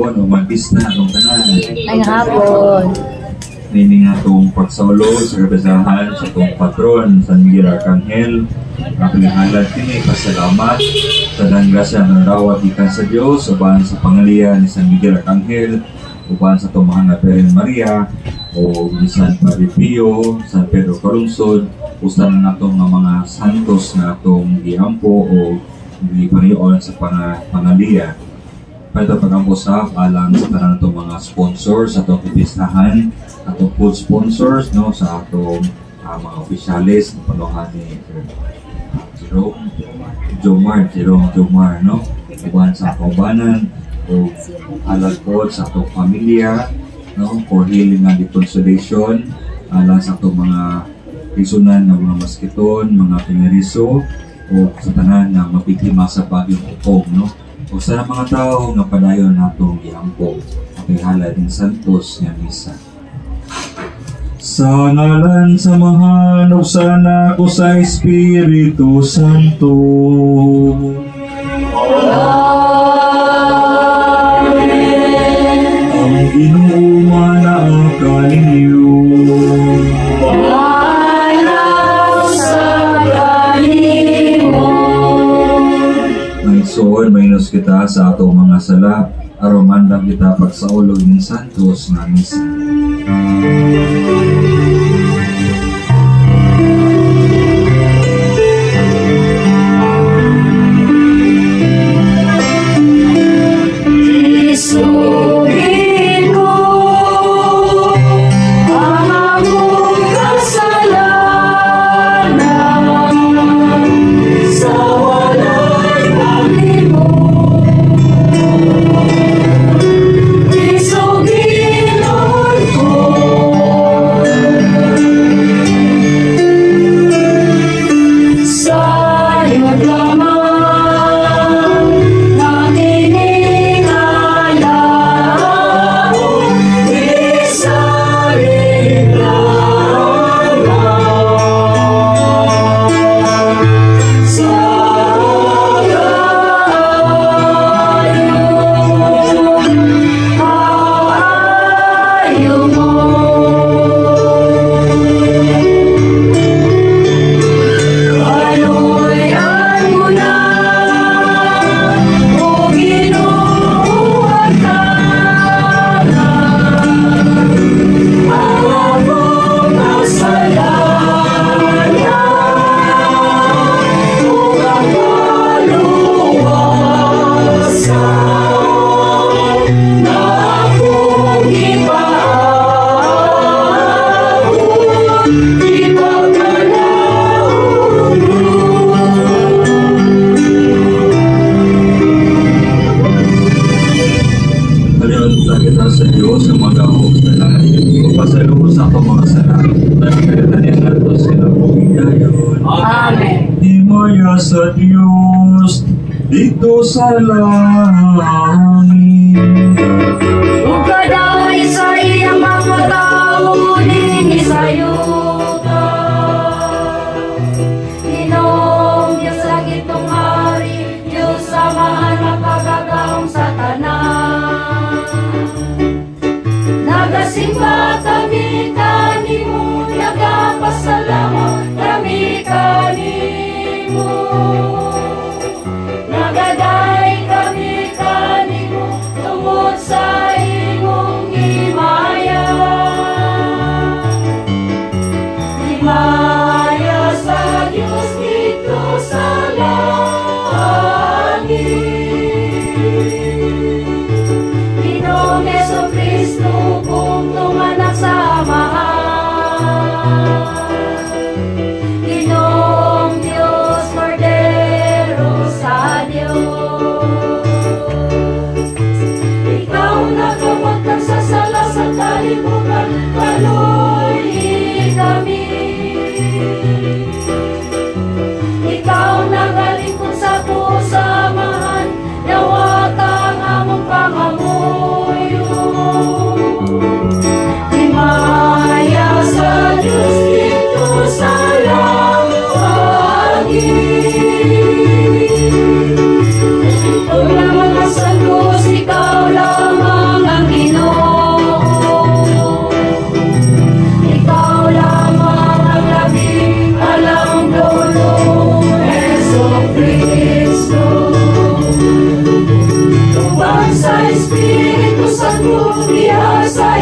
hapon o mag-pista itong tanan. Ay hapon. Nini nga itong pagsaulo sa kapisahan sa itong patron San Miguel Arcangel. Napihalad kini pasalamat sa dangrasya ng rawat ikan sa Diyos uban sa pangalian ni San Miguel Arcangel uban sa itong mga Virgen Maria o ni San Padre Pio, San Pedro Calungsod, usan na itong mga santos na itong giampo o gipanion sa pangalian. Ito pag-ambusap alang sa tanan itong mga sponsors sa itong kipistahan, atong food sponsors no, sa atong mga opisyalis na panuhan ni Jerome Jomar no, uban sa kaubanan o alagpod sa atong pamilya no, for healing and consolation alang sa atong mga isunan ng mga maskiton, mga pineriso o sa tanan na mapiktima sa bagyong Upong no. O sa mga tao nga padayon natong giampo at ihalad ng Santos nga misa. Sa ngalan samahan o sana ko sa Espiritu Santo. Amen. Ang inuuma na ang kaninyo. Soon, mainos kita sa atong mga sala, aromandang kita pagsaulog ng Santos nga misa. Sa Diyos dito sa langit. Ukadaw sa iyang mga tao din sa yuta. Ginong Diyos sa gitong hari, Diyos sa mga nakagagawang sa tanan. Nagasimba kami kanimo, nagapasalamat kami kanimo. Nagaday kami kanimo tungod sa imong himaya. Himaya sa Diyos dito sa langit.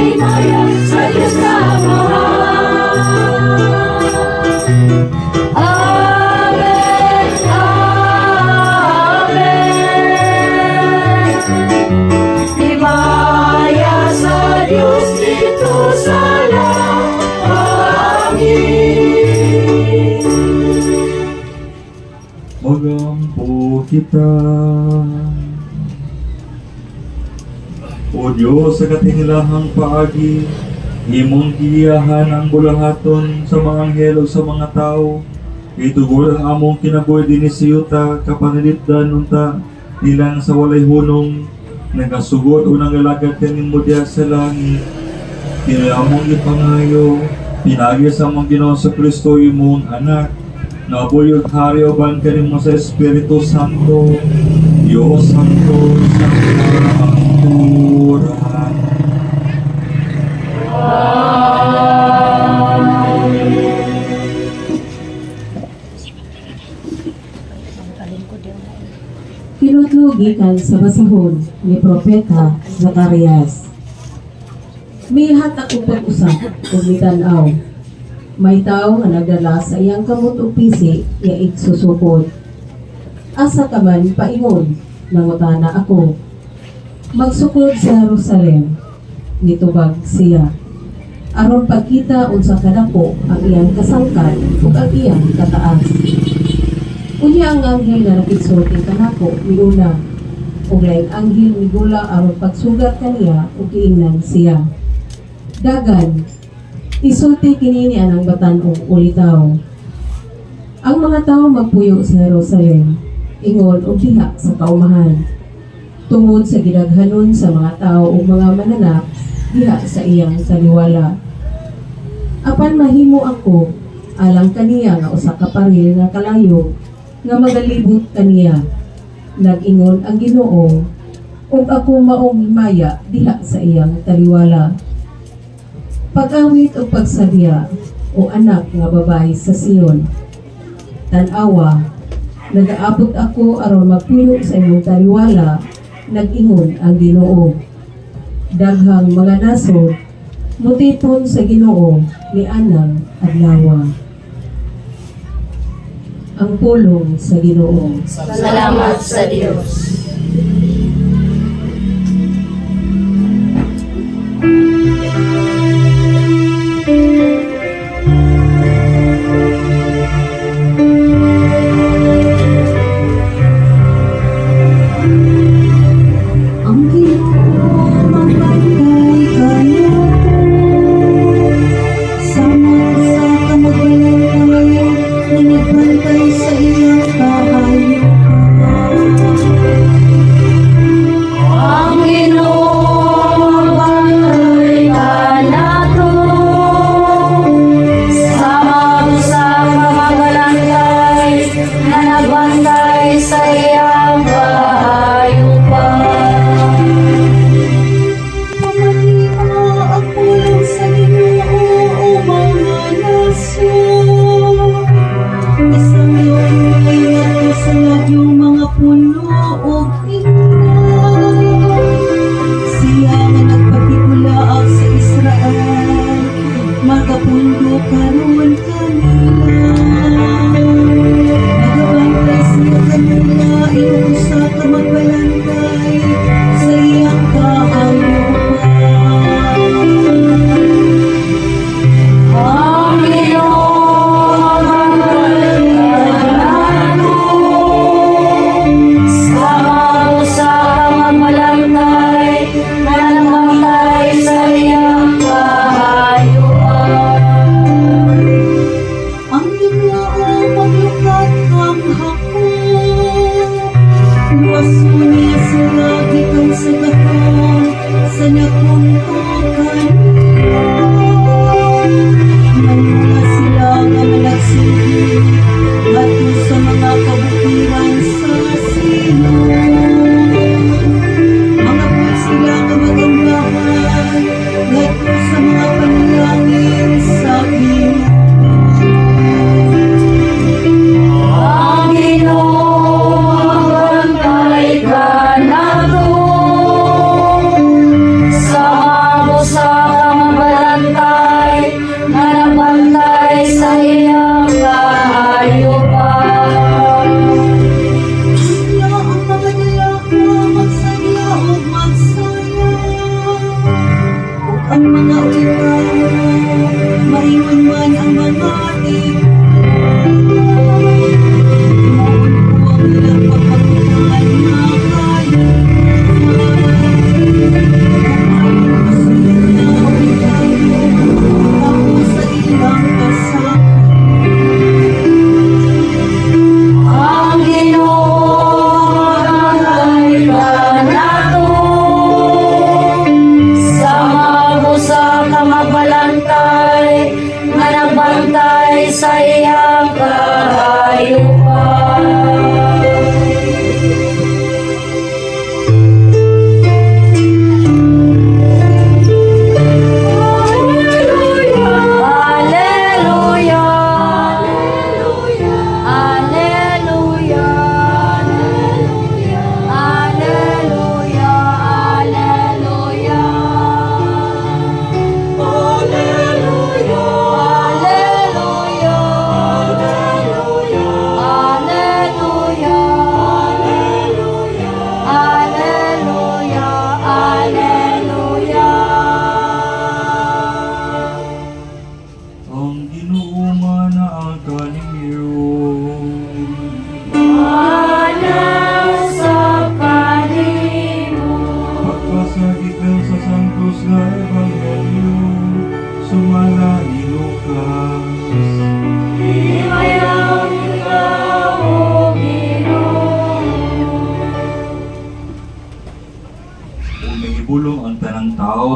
himaya sa Diyos na mahal. Amen, amen. Himaya sa Diyos dito sa langit. Magampo kita. O Diyos, sa katinglahang paagi, imong giyahan ang bulahaton sa mga anghel o sa mga tao. Itugol ang among kinabuhi din sa yuta, kapanilipdan unta, ilang sa walay hunong, nagasugod o nangalagad kanin mo diya sa langit. Kinamong ipangayo, pinagi sa mong Ginoo sa Kristo imong anak, nabuyog hari o ban kanin mo sa Espiritu Santo, Diyos Santo, sa Turan. Kinutlugikan sa basahon ni Propeta Zacarias. Mihat ako pag-usap o mitanaw. May tao nga nagdala sa iyang kamot o pisi ya iksusukod. Asa ka man paingon, nangutana ako. Magsukod sa Jerusalem, nitubag siya. Aron pagkita unsa kadako ang iyang kasangkad ug ang iyang kataas. Unya ang anghel nga nakigsulti kanako miuna, ug laing anghel migula aron pagsugat kaniya ug giingnan siya. Dagan, isulti kini ni anang batan-ong ulitaw. Ang mga tao magpuyo sa Jerusalem, ingon og diha sa kaumahan. Tungod sa gidaghanon sa mga tao o mga mananap diha sa iyang taliwala. Apan mahimo ako alang kaniya nga usa ka paril nga kalayo nga magalibot kaniya. Nag-ingon ang Ginoo, ug ako maong himaya diha sa iyang taliwala. Pag-awit o pagsabiya o anak nga babae sa Sion. Tan-awa, nagaabot ako aron magpuyo sa iyong taliwala. Nag-ingon ang Ginoo. Daghang mga nasod mutipon sa Ginoo ni anang adlaw. Ang pulong sa Ginoo. Salamat sa Diyos. Nagabantay sa kanila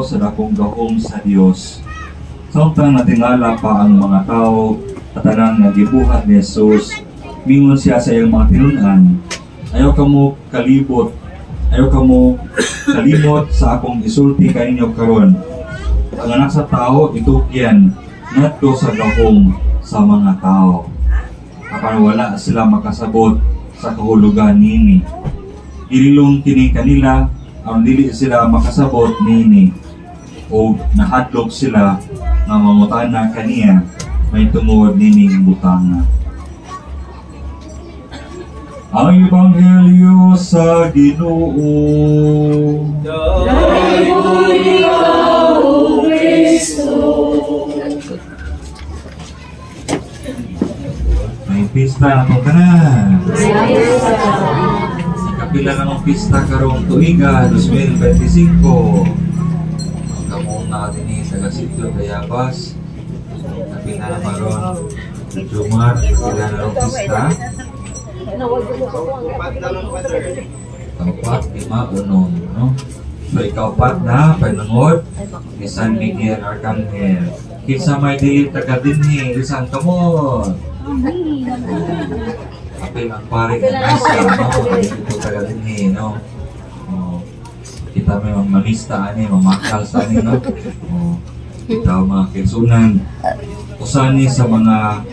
tao sa dakong gahom sa Dios. Samtang natingala pa ang mga tao at tanang nga gibuhat ni Jesus, mingon siya sa iyang mga tinunan, ayaw kamo kalibot, ayaw kamo kalimot sa akong isulti kaninyo karon. Ang anak sa tao itukyan ngadto sa gahom sa mga tao. Apan wala sila makasabot sa kahulugan nini. Ililong kini kanila ang dili sila makasabot nini. O nahadlok sila nga mangutana kaniya may tungod nining butanga. Ang Ebanghelyo sa Ginoo. May pista na itong tanan. Kapila na ng pista karong tuiga 2025. Magkamong natin ni sa Gasityo Tayabas. Kapila na maron Jumar. Kapila na ng pista. Kaupat, 5, 6, no? So ikaupat na panungod ni San Miguel Arcangel. Kinsa may dili taga dinhi isang kamot. Apil ang pare nga nasa, no? Dito taga dinhi, no? Kita may mamista ani, mamakal sa ani, no? Kita mga kinsunan usani sa mga,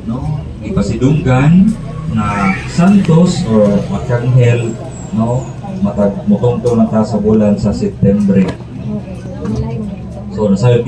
no? Ipasidunggan na Santos or Arcangel, no? Matag mutungto na ta sa bulan sa Setyembre. So nasayod